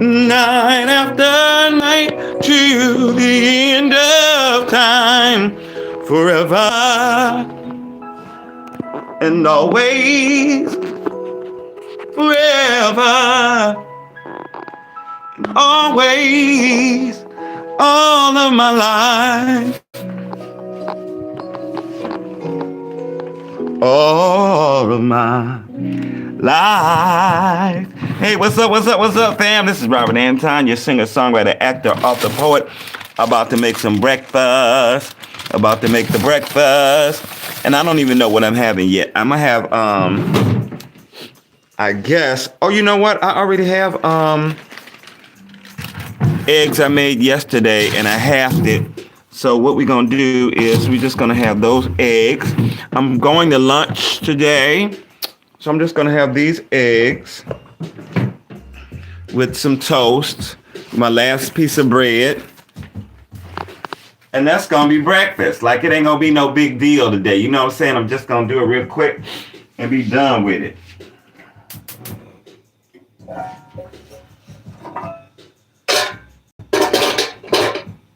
night after night to the end of time, forever and always, forever and always, all of my life, all of my life. Hey, what's up, fam? This is Robert Anton, your singer, songwriter, actor, author, poet. About to make some breakfast. About to make the breakfast. And I don't even know what I'm having yet. I'm gonna have, I guess, oh, you know what? I already have, eggs I made yesterday and I halved it. So what we're gonna do is we're just gonna have those eggs. I'm going to lunch today. So I'm just gonna have these eggs with some toast, my last piece of bread. And that's gonna be breakfast. Like, it ain't gonna be no big deal today. You know what I'm saying? I'm just gonna do it real quick and be done with it.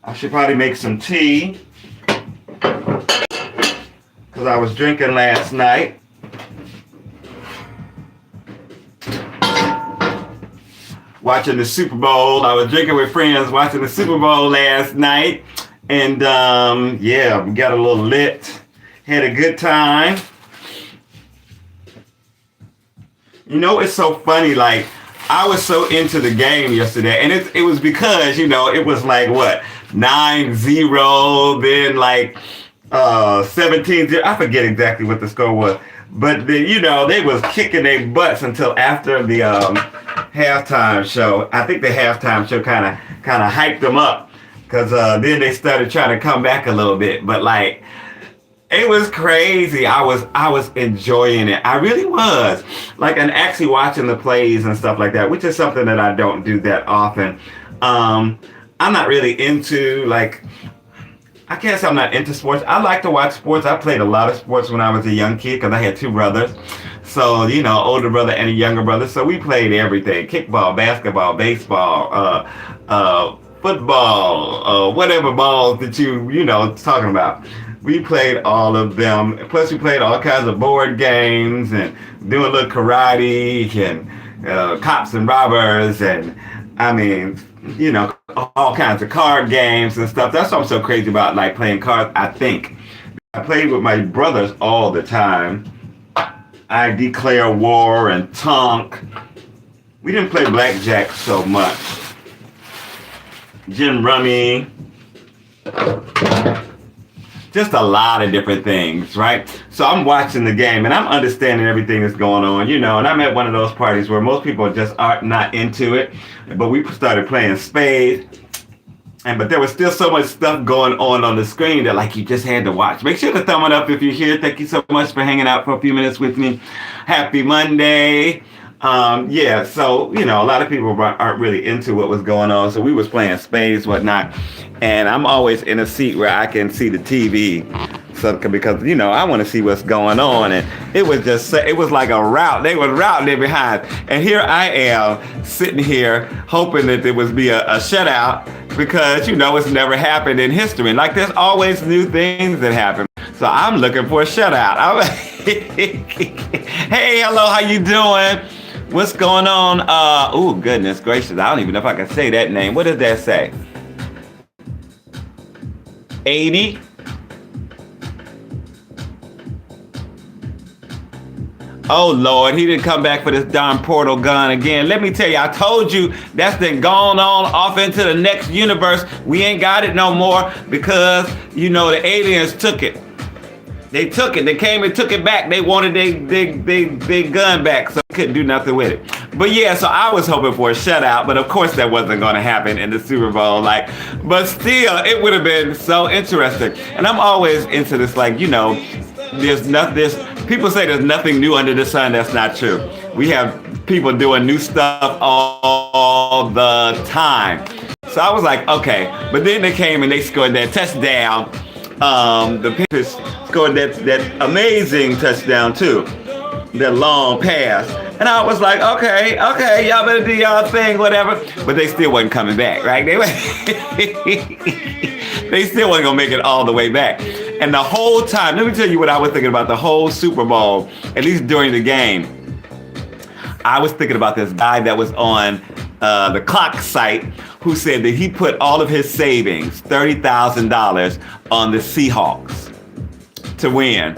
I should probably make some tea, because I was drinking last night. Watching the Super Bowl. I was drinking with friends watching the Super Bowl last night. And yeah, we got a little lit. Had a good time. You know, it's so funny, like, I was so into the game yesterday, and it was because, you know, it was like, what, 9-0, then like 17-0. I forget exactly what the score was. But, you know, they was kicking their butts until after the halftime show. I think the halftime show kind of hyped them up, because then they started trying to come back a little bit. But, like, it was crazy. I was enjoying it. I really was. Like, and actually watching the plays and stuff like that, which is something that I don't do that often. I'm not really into, like, I can't say I'm not into sports. I like to watch sports. I played a lot of sports when I was a young kid, because I had two brothers. So, you know, older brother and a younger brother. So we played everything. Kickball, basketball, baseball, football, whatever balls that you know, talking about. We played all of them. Plus, we played all kinds of board games and doing a little karate and cops and robbers, and I mean, you know, all kinds of card games and stuff. That's what I'm so crazy about, like, playing cards. I think I played with my brothers all the time. I declare war and tonk. We didn't play blackjack so much. Gin rummy. Just a lot of different things, right? So I'm watching the game and I'm understanding everything that's going on, you know, and I'm at one of those parties where most people just are not into it, but we started playing spades, but there was still so much stuff going on the screen that, like, you just had to watch. Make sure to thumb it up if you're here. Thank you so much for hanging out for a few minutes with me. Happy Monday. Yeah, so, you know, a lot of people aren't really into what was going on, so we was playing spades, whatnot, and I'm always in a seat where I can see the TV, so, because, you know, I want to see what's going on, and it was like a rout. They were routing it behind, and here I am sitting here hoping that there would be a shutout, because, you know, it's never happened in history. Like, there's always new things that happen, so I'm looking for a shutout. Hey, hello, how you doing? What's going on? Oh, goodness gracious. I don't even know if I can say that name. What does that say? 80? Oh, Lord, he didn't come back for this darn portal gun again. Let me tell you, I told you that's been gone on off into the next universe. We ain't got it no more because, you know, the aliens took it. They took it. They came and took it back. They wanted their gun back, so we couldn't do nothing with it. But yeah, so I was hoping for a shutout, but of course that wasn't going to happen in the Super Bowl. Like, but still, it would have been so interesting. And I'm always into this, like, you know, people say there's nothing new under the sun. That's not true. We have people doing new stuff all the time. So I was like, okay. But then they came and they scored that touchdown. The Patriots scored that amazing touchdown too. their long pass. And I was like, okay, y'all better do y'all thing, whatever. But they still wasn't coming back, right? They still wasn't gonna make it all the way back. And the whole time, let me tell you what I was thinking about the whole Super Bowl, at least during the game. I was thinking about this guy that was on the clock site who said that he put all of his savings, $30,000, on the Seahawks to win.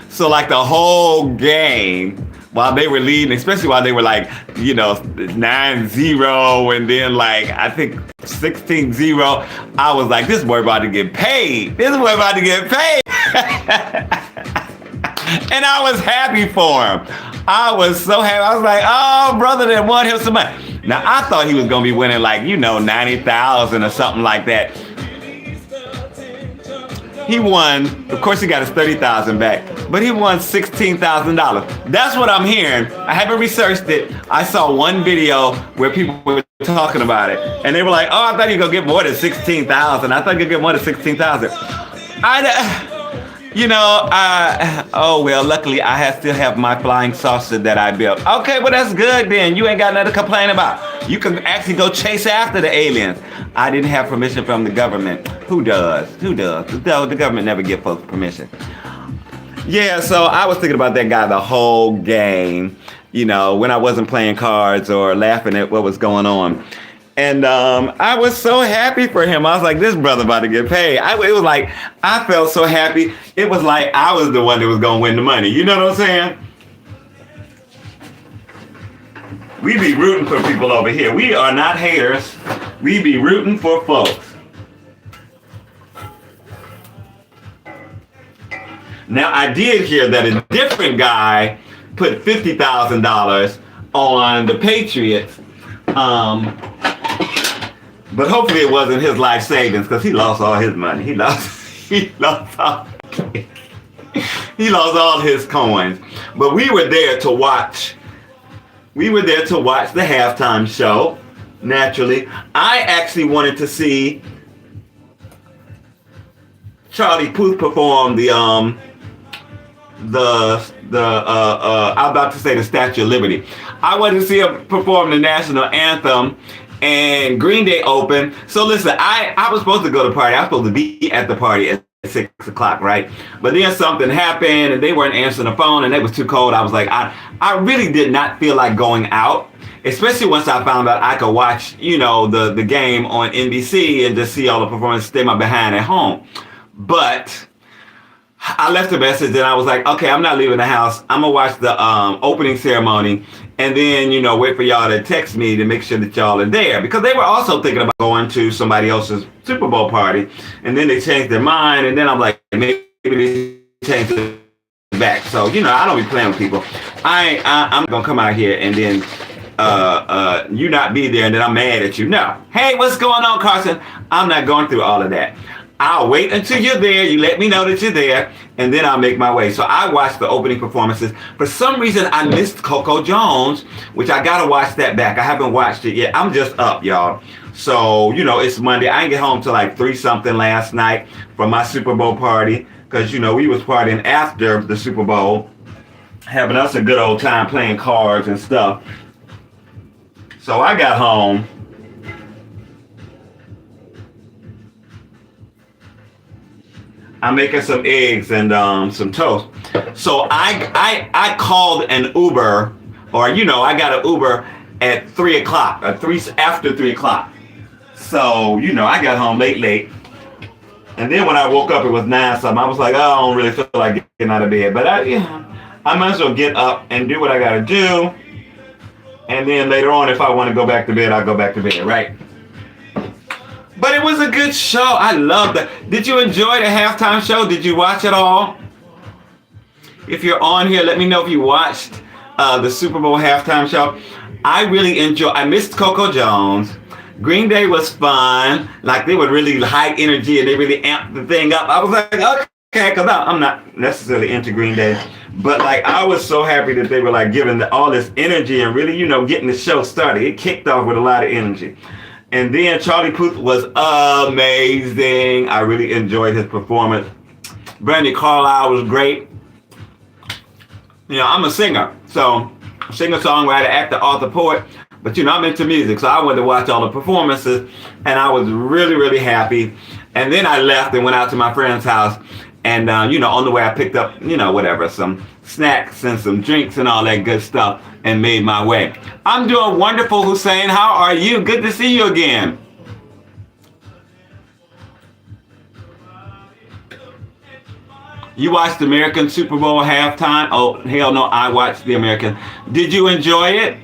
So like the whole game, while they were leading, especially while they were like, 9-0 and then like, I think 16-0, I was like, this boy about to get paid. And I was happy for him. I was so happy. I was like, oh, brother, that won him some money. Now, I thought he was going to be winning like, 90,000 or something like that. He won, of course he got his 30,000 back, but he won $16,000. That's what I'm hearing. I haven't researched it. I saw one video where people were talking about it, and they were like, oh, I thought you were going to get more than 16,000. I thought you were going to get more than 16,000. Luckily I still have my flying saucer that I built. Okay, well that's good then. You ain't got nothing to complain about. You can actually go chase after the aliens. I didn't have permission from the government. Who does? The government never give folks permission. Yeah, so I was thinking about that guy the whole game, when I wasn't playing cards or laughing at what was going on. And I was so happy for him. I was like, this brother about to get paid. It was like, I felt so happy. It was like I was the one that was going to win the money. You know what I'm saying? We be rooting for people over here. We are not haters. We be rooting for folks. Now, I did hear that a different guy put $50,000 on the Patriots. But hopefully it wasn't his life savings because he lost all his money. He lost all his coins. But we were there to watch. We were there to watch the halftime show. Naturally, I actually wanted to see Charlie Puth perform I'm about to say the Statue of Liberty. I wanted to see him perform the national anthem. And Green Day opened. So listen, I was supposed to go to the party. I was supposed to be at the party at 6 o'clock, right? But then something happened and they weren't answering the phone and it was too cold. I was like, I really did not feel like going out, especially once I found out I could watch, the game on NBC and just see all the performances, stay my behind at home. But I left a message and I was like, okay, I'm not leaving the house. I'm going to watch the opening ceremony and then, wait for y'all to text me to make sure that y'all are there. Because they were also thinking about going to somebody else's Super Bowl party. And then they changed their mind. And then I'm like, maybe they changed it back. So, I don't be playing with people. I'm going to come out here and then you not be there and then I'm mad at you. No. Hey, what's going on, Carson? I'm not going through all of that. I'll wait until you're there. You let me know that you're there, and then I'll make my way. So I watched the opening performances. For some reason, I missed Coco Jones, which I got to watch that back. I haven't watched it yet. I'm just up, y'all. So, it's Monday. I didn't get home till like 3-something last night from my Super Bowl party because, we was partying after the Super Bowl, having us a good old time playing cards and stuff. So I got home. I'm making some eggs and some toast. So I called an Uber, or I got an Uber at 3 o'clock, after 3 o'clock. So I got home late, and then when I woke up, it was 9 something. I was like, oh, I don't really feel like getting out of bed, but I might as well get up and do what I gotta do, and then later on, if I want to go back to bed, I'll go back to bed, right? But it was a good show. I loved it. Did you enjoy the halftime show? Did you watch it all? If you're on here, let me know if you watched the Super Bowl halftime show. I really enjoyed. I missed Coco Jones. Green Day was fun. Like they were really high energy and they really amped the thing up. I was like, okay, because I'm not necessarily into Green Day. But like I was so happy that they were like giving all this energy and really, getting the show started. It kicked off with a lot of energy. And then Charlie Puth was amazing. I really enjoyed his performance. Brandy Carlisle was great. I'm a singer, so singer, songwriter, actor, author, poet. But I'm into music, so I went to watch all the performances, and I was really, really happy. And then I left and went out to my friend's house, and on the way I picked up, whatever, some snacks and some drinks and all that good stuff, and made my way. I'm doing wonderful, Hussein. How are you? Good to see you again. You watched the American Super Bowl halftime? Oh, hell no, I watched the American. Did you enjoy it?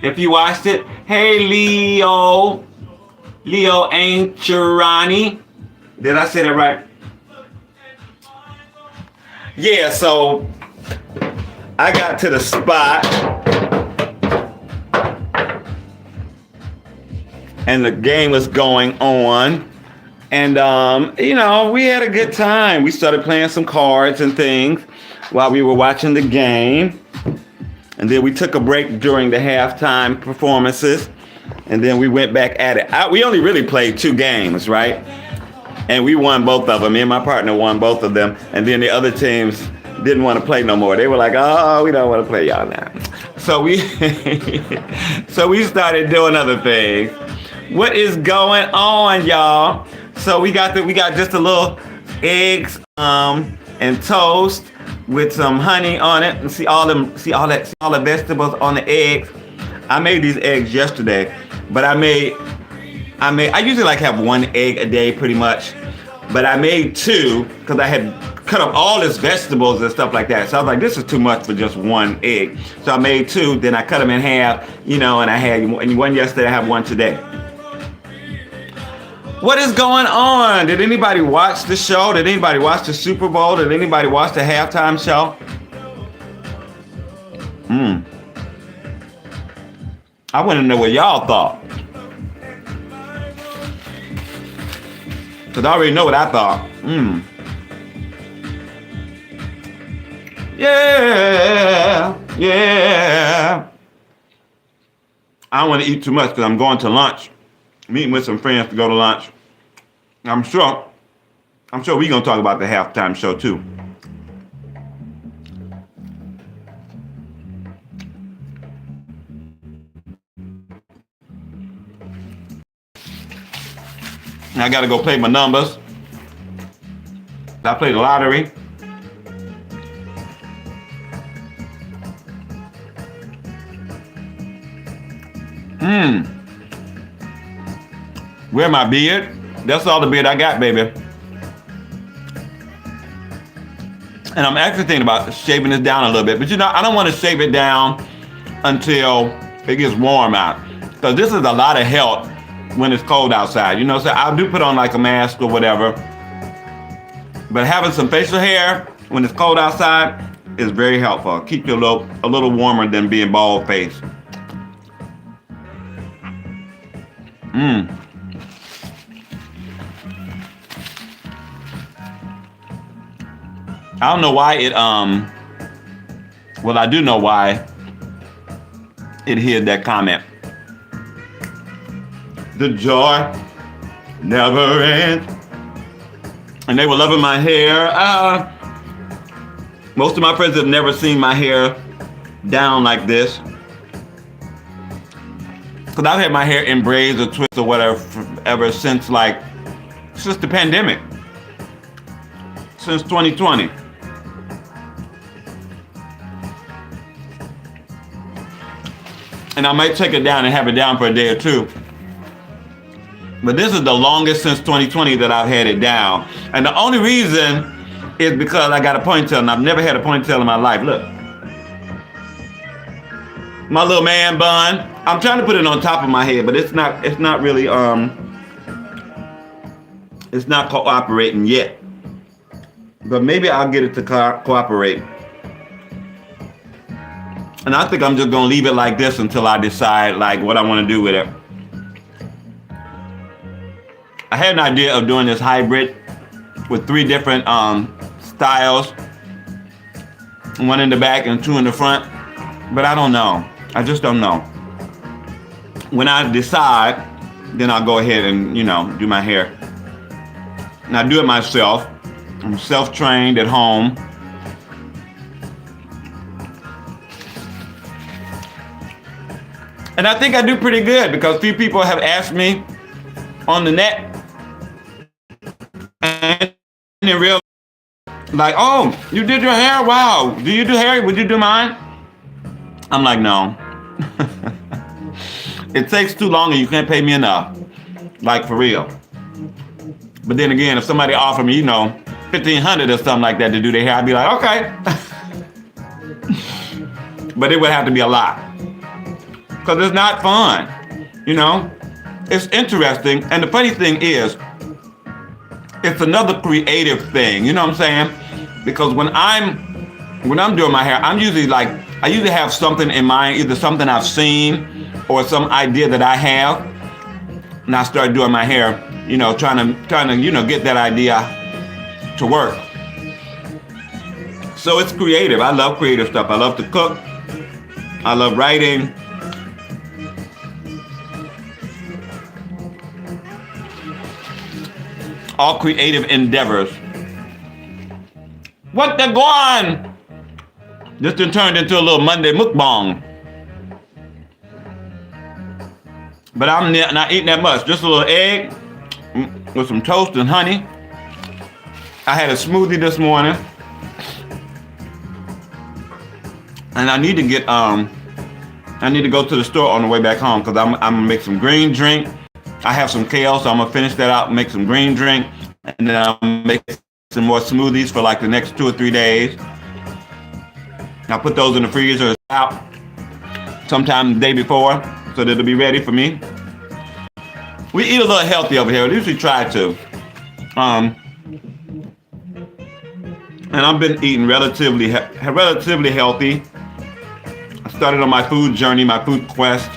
If you watched it, hey Leo Anchorani. Did I say that right? Yeah, so I got to the spot and the game was going on. And, we had a good time. We started playing some cards and things while we were watching the game. And then we took a break during the halftime performances. And then we went back at it. We only really played 2 games, right? And we won both of them. Me and my partner won both of them. And then the other teams didn't want to play no more. They were like, oh, we don't want to play y'all now. So we started doing other things. What is going on, y'all? So we got just a little eggs and toast with some honey on it, and see all the vegetables on the eggs. I made these eggs yesterday, but I usually like have 1 egg a day pretty much, but I made 2 because I had cut up all these vegetables and stuff like that. So I was like, this is too much for just 1 egg. So I made 2, then I cut them in half, and I had 1 yesterday, I have 1 today. What is going on? Did anybody watch the show? Did anybody watch the Super Bowl? Did anybody watch the halftime show? I want to know what y'all thought. Because I already know what I thought. Yeah. I don't want to eat too much because I'm going to lunch. Meeting with some friends to go to lunch. I'm sure we're going to talk about the halftime show too. I got to go play my numbers. I played the lottery. Where my beard? That's all the beard I got, baby. And I'm actually thinking about shaving this down a little bit. But I don't want to shave it down until it gets warm out. Because this is a lot of help when it's cold outside. So I do put on like a mask or whatever. But having some facial hair when it's cold outside is very helpful. Keep you a little warmer than being bald faced. I don't know why well, I do know why it hid that comment. The joy never ends. And they were loving my hair. Most of my friends have never seen my hair down like this. Because I've had my hair in braids or twists or whatever ever since the pandemic. Since 2020. And I might take it down and have it down for a day or 2. But this is the longest since 2020 that I've had it down. And the only reason is because I got a ponytail, and I've never had a ponytail in my life. Look. My little man bun. I'm trying to put it on top of my head, but it's not really it's not cooperating yet. But maybe I'll get it to cooperate. And I think I'm just gonna leave it like this until I decide what I want to do with it. I had an idea of doing this hybrid with 3 different styles. 1 in the back and 2 in the front. But I don't know. I just don't know. When I decide, then I'll go ahead and, do my hair. And I do it myself. I'm self-trained at home. And I think I do pretty good because few people have asked me on the net and in real, like, oh, you did your hair? Wow. Do you do hair? Would you do mine? I'm like, no. It takes too long and you can't pay me enough. Like, for real. But then again, if somebody offered me, $1,500 or something like that to do their hair, I'd be like, okay. But it would have to be a lot. Because it's not fun. It's interesting. And the funny thing is, it's another creative thing. You know what I'm saying? Because when I'm doing my hair, I usually have something in mind, either something I've seen or some idea that I have. And I start doing my hair, trying to get that idea to work. So it's creative. I love creative stuff. I love to cook. I love writing. All creative endeavors. What the guan? This done turned into a little Monday mukbang. But I'm not eating that much. Just a little egg with some toast and honey. I had a smoothie this morning. And I need to go to the store on the way back home because I'm gonna make some green drink. I have some kale, so I'm gonna finish that out and make some green drink. And then I'll make some more smoothies for like the next 2 or 3 days. I'll put those in the freezer out sometime the day before so that it'll be ready for me. We eat a little healthy over here. We usually try to. And I've been eating relatively healthy. I started on my food journey, my food quest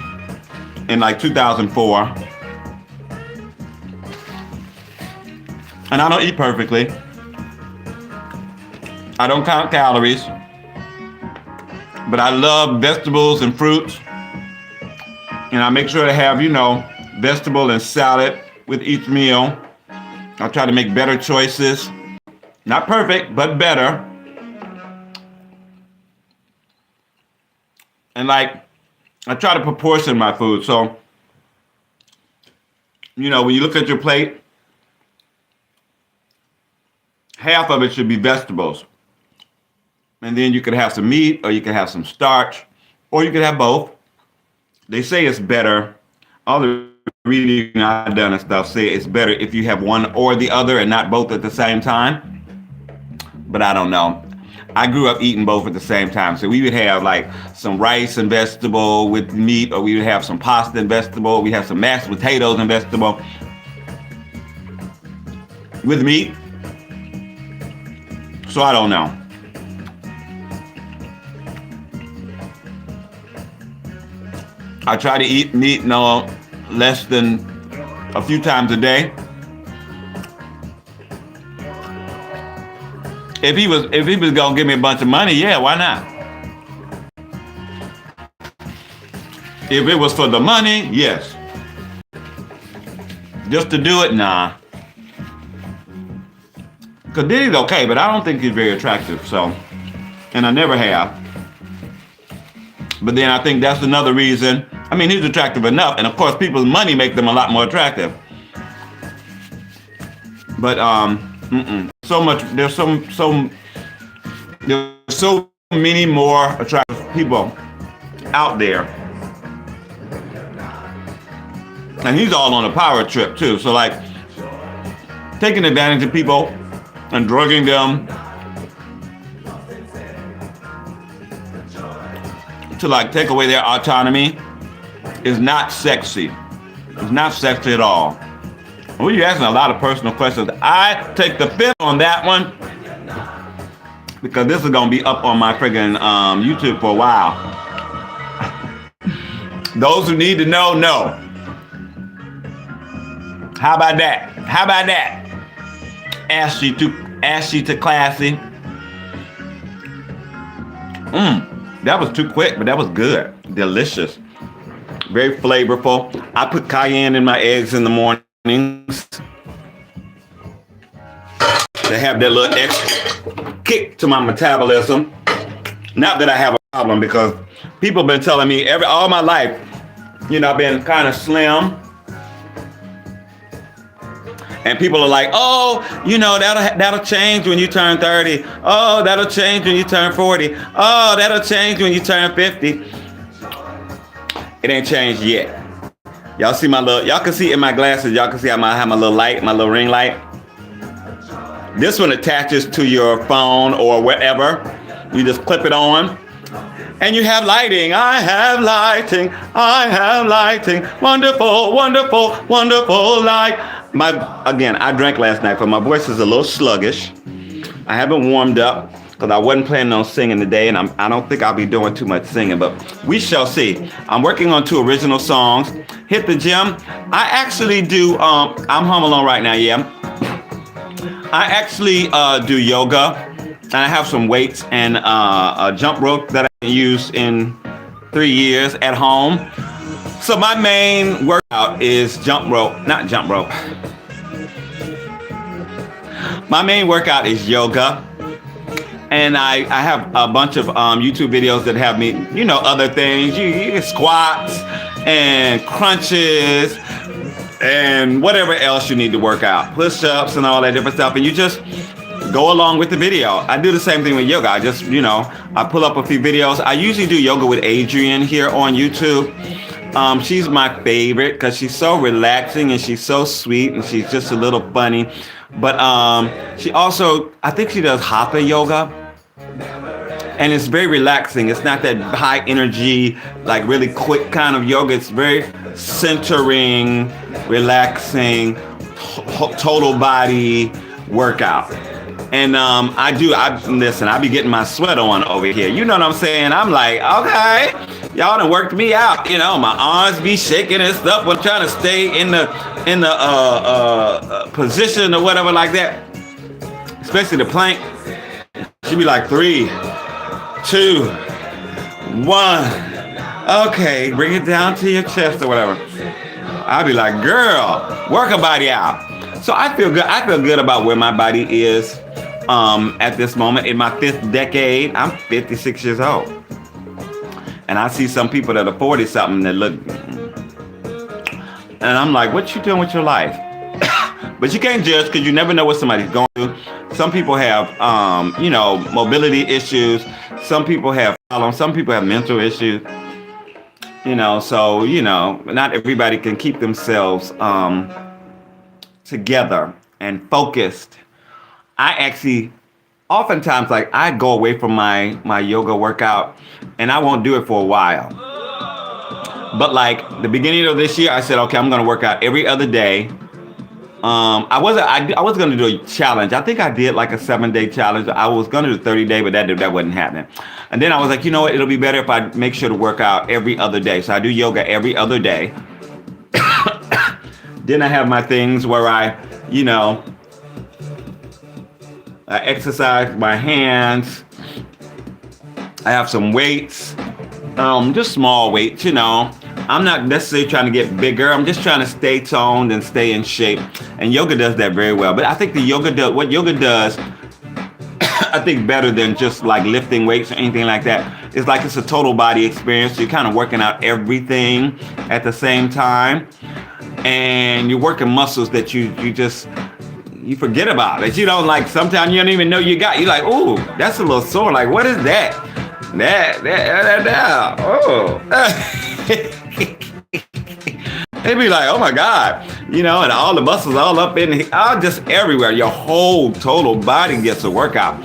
in like 2004. And I don't eat perfectly. I don't count calories. But I love vegetables and fruits. And I make sure to have, vegetable and salad with each meal. I try to make better choices. Not perfect, but better. And I try to proportion my food. So, when you look at your plate, half of it should be vegetables. And then you could have some meat, or you could have some starch, or you could have both. They say it's better. All the reading I've done and stuff say it's better if you have one or the other and not both at the same time. But I don't know. I grew up eating both at the same time. So we would have like some rice and vegetable with meat, or we would have some pasta and vegetable. We have some mashed potatoes and vegetable with meat. So I don't know. I try to eat meat no less than a few times a day. If he was gonna give me a bunch of money, yeah, why not? If it was for the money, yes. Just to do it, nah. Cause Diddy's okay, but I don't think he's very attractive, so, and I never have. But then I think that's another reason. I mean, he's attractive enough, and of course, people's money make them a lot more attractive. But so much. There's so many more attractive people out there, and he's all on a power trip too. So like taking advantage of people and drugging them to like take away their autonomy is not sexy. It's not sexy at all. Well, you're asking a lot of personal questions. I take the fifth on that one because this is gonna be up on my friggin' YouTube for a while. Those who need to know, know. How about that? How about that? Ashy to classy. That was too quick, but that was good. Delicious. Very flavorful. I put cayenne in my eggs in the mornings to have that little extra kick to my metabolism. Not that I have a problem, because people have been telling me all my life I've been kind of slim. And people are like, oh, that'll change when you turn 30. Oh, that'll change when you turn 40. Oh, that'll change when you turn 50. It ain't changed yet. Y'all see y'all can see in my glasses, y'all can see I have my little light, my little ring light. This one attaches to your phone or whatever. You just clip it on. And you have lighting. I have lighting. I have lighting. Wonderful, wonderful, wonderful light. Again, I drank last night, but my voice is a little sluggish. I haven't warmed up because I wasn't planning on singing today, and I don't think I'll be doing too much singing, but we shall see. I'm working on 2 original songs. Hit the gym. I actually do, I'm home alone right now, yeah. I actually do yoga. And I have some weights and a jump rope that I used in 3 years at home. So my main workout is not jump rope. My main workout is yoga. And I have a bunch of YouTube videos that have me, other things. You squats and crunches and whatever else you need to work out. Push-ups and all that different stuff. And you just go along with the video. I do the same thing with yoga. I just, I pull up a few videos. I usually do yoga with Adrienne here on YouTube. She's my favorite because she's so relaxing and she's so sweet and she's just a little funny. But she also, I think she does hatha yoga. And it's very relaxing. It's not that high energy, like really quick kind of yoga. It's very centering, relaxing, total body workout. And I be getting my sweat on over here. You know what I'm saying? I'm like, okay, y'all done worked me out. My arms be shaking and stuff. I'm trying to stay in the position or whatever like that. Especially the plank. She be like 3, 2, 1. Okay, bring it down to your chest or whatever. I'll be like, girl, work a body out. So I feel good. I feel good about where my body is at this moment. In my 5th decade, I'm 56 years old. And I see some people that are 40-something that look... And I'm like, what you doing with your life? But you can't judge because you never know what somebody's going through. Some people have, mobility issues. Some people have problems. Some people have mental issues. So, not everybody can keep themselves together and focused. I actually, oftentimes, I go away from my yoga workout and I won't do it for a while. But the beginning of this year, I said, okay, I'm going to work out every other day. I was going to do a challenge. I think I did a 7-day challenge. I was going to do 30-day, but that wasn't happening. And then I was like, you know what? It'll be better if I make sure to work out every other day. So I do yoga every other day. Then I have my things where I exercise my hands. I have some weights, just small weights, I'm not necessarily trying to get bigger. I'm just trying to stay toned and stay in shape. And yoga does that very well. But I think what yoga does, I think better than just lifting weights or anything like that. It's it's a total body experience. You're kind of working out everything at the same time. And you're working muscles that you forget about. That sometimes you don't even know you got. You're like, ooh, that's a little sore. What is that? That. Oh. They'd be like, oh my God, and all the muscles all up just everywhere. Your whole total body gets a workout.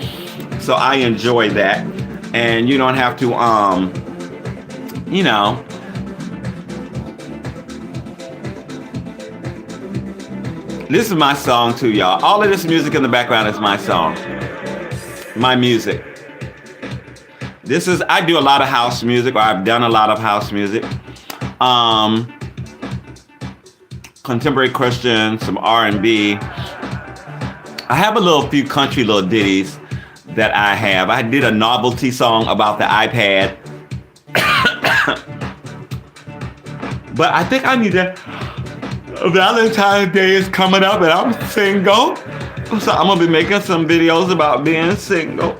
So I enjoy that. And you don't have to, this is my song too, y'all. All of this music in the background is my song, my music. I do a lot of house music, or I've done a lot of house music. Contemporary Christian, some R&B. I have a few country little ditties that I have. I did a novelty song about the iPad. But I think I need to... Valentine's Day is coming up and I'm single. So I'm going to be making some videos about being single.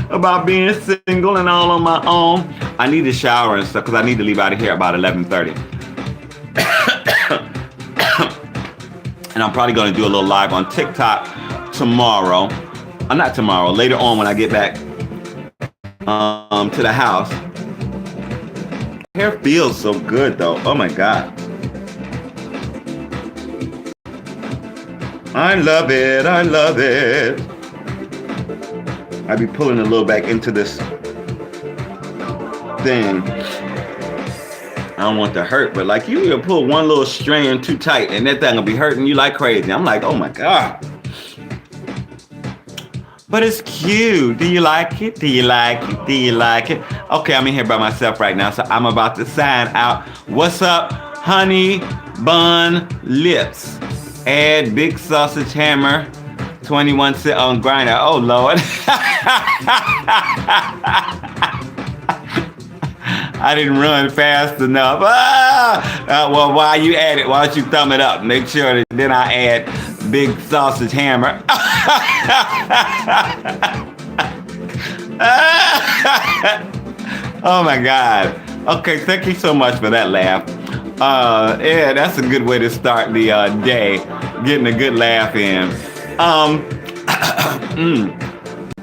About being single and all on my own. I need to shower and stuff because I need to leave out of here about 11:30. And I'm probably going to do a little live on TikTok tomorrow. Not tomorrow, later on when I get back to the house. Hair feels so good though. Oh my God. I love it. I love it. I be pulling a little back into this thing. I don't want to hurt, but like you pull one little strand too tight and that thing will be hurting you like crazy. I'm like, oh my God. But it's cute. Do you like it? Do you like it? Do you like it? Okay, I'm in here by myself right now, so I'm about to sign out. What's up, honey bun lips? Add big sausage hammer, 21 cent on grinder. Oh Lord. I didn't run fast enough. Well, while you add it, why don't you thumb it up? Make sure that then I add big sausage hammer. Oh my God. Okay, thank you so much for that laugh. Yeah, that's a good way to start the day, getting a good laugh in.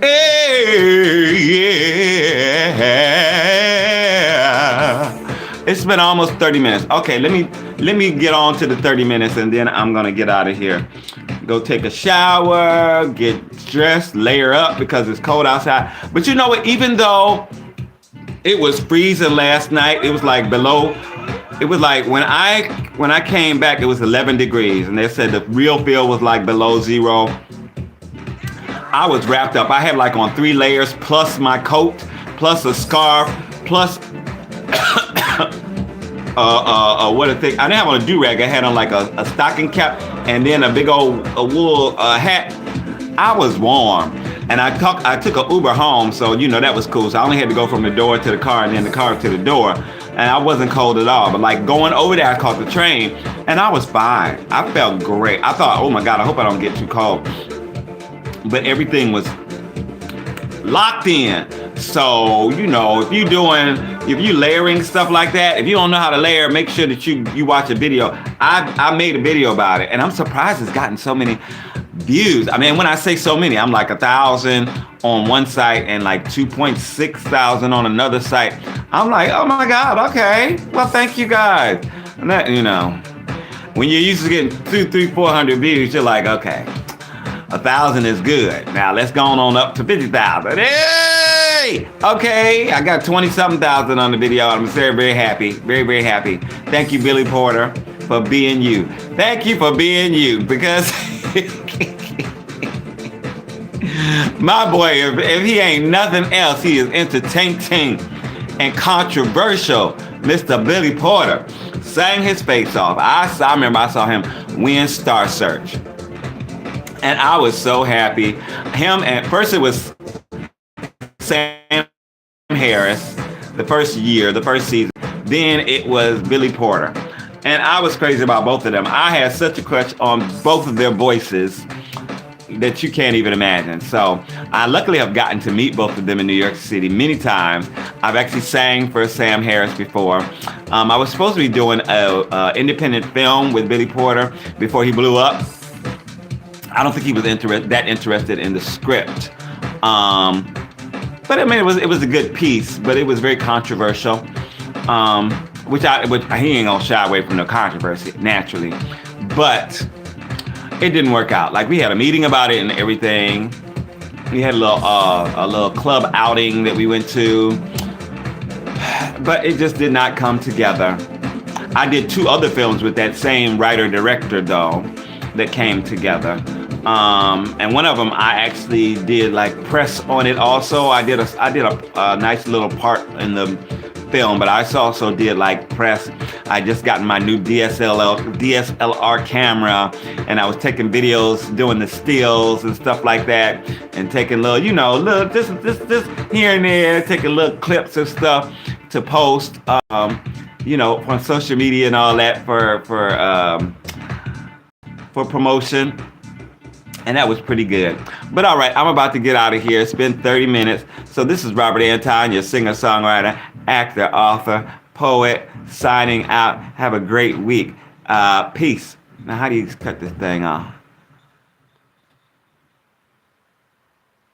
Yeah. It's been almost 30 minutes. Okay, let me get on to the 30 minutes and then I'm gonna get out of here. Go take a shower, get dressed, layer up because it's cold outside. But you know what? Even though it was freezing last night, it was like below. It was like when I came back, it was 11 degrees, and they said the real feel was like below zero. I was wrapped up. I had like on 3 layers, plus my coat, plus a scarf, plus what a thing. I didn't have on a do-rag. I had on like a stocking cap and then a big old wool hat. I was warm. And I took an Uber home, so you know that was cool. So I only had to go from the door to the car and then the car to the door. And I wasn't cold at all. But like going over there, I caught the train and I was fine. I felt great. I thought, oh my God, I hope I don't get too cold. But everything was locked in. So, you know, if you layering stuff like that, if you don't know how to layer, make sure that you watch a video. I made a video about it and I'm surprised it's gotten so many views. I mean, when I say so many, I'm like 1,000 on one site and like 2.6 thousand on another site. I'm like, oh my God, okay. Well, thank you guys. And that, you know, when you're used to getting 200, 300, 400 views, you're like, okay, 1,000 is good. Now let's go on up to 50,000. Hey, okay, I got 20-something thousand on the video. I'm very, very happy. Very, very happy. Thank you, Billy Porter, for being you. Thank you for being you because my boy, if he ain't nothing else, he is entertaining and controversial. Mr. Billy Porter sang his face off. I remember I saw him win Star Search. And I was so happy. Him and first it was Sam Harris, the first season. Then it was Billy Porter. And I was crazy about both of them. I had such a crush on both of their voices that you can't even imagine. So I luckily have gotten to meet both of them in New York City many times. I've actually sang for Sam Harris before. I was supposed to be doing an independent film with Billy Porter before he blew up. I don't think he was that interested in the script. But I mean, it was a good piece, but it was very controversial. Which he ain't gonna shy away from the controversy naturally, but it didn't work out. Like we had a meeting about it and everything. We had a little club outing that we went to, but it just did not come together. I did 2 other films with that same writer-director though that came together. And one of them I actually did like press on it also. I did a nice little part in the film, but I also did like press. I just gotten my new DSLR camera and I was taking videos, doing the stills and stuff like that, and taking little just here and there, taking little clips and stuff to post, on social media and all that for promotion. And that was pretty good. But all right, I'm about to get out of here. It's been 30 minutes. So this is Robert Anton, your singer-songwriter, actor, author, poet, signing out. Have a great week. Peace. Now, how do you cut this thing off?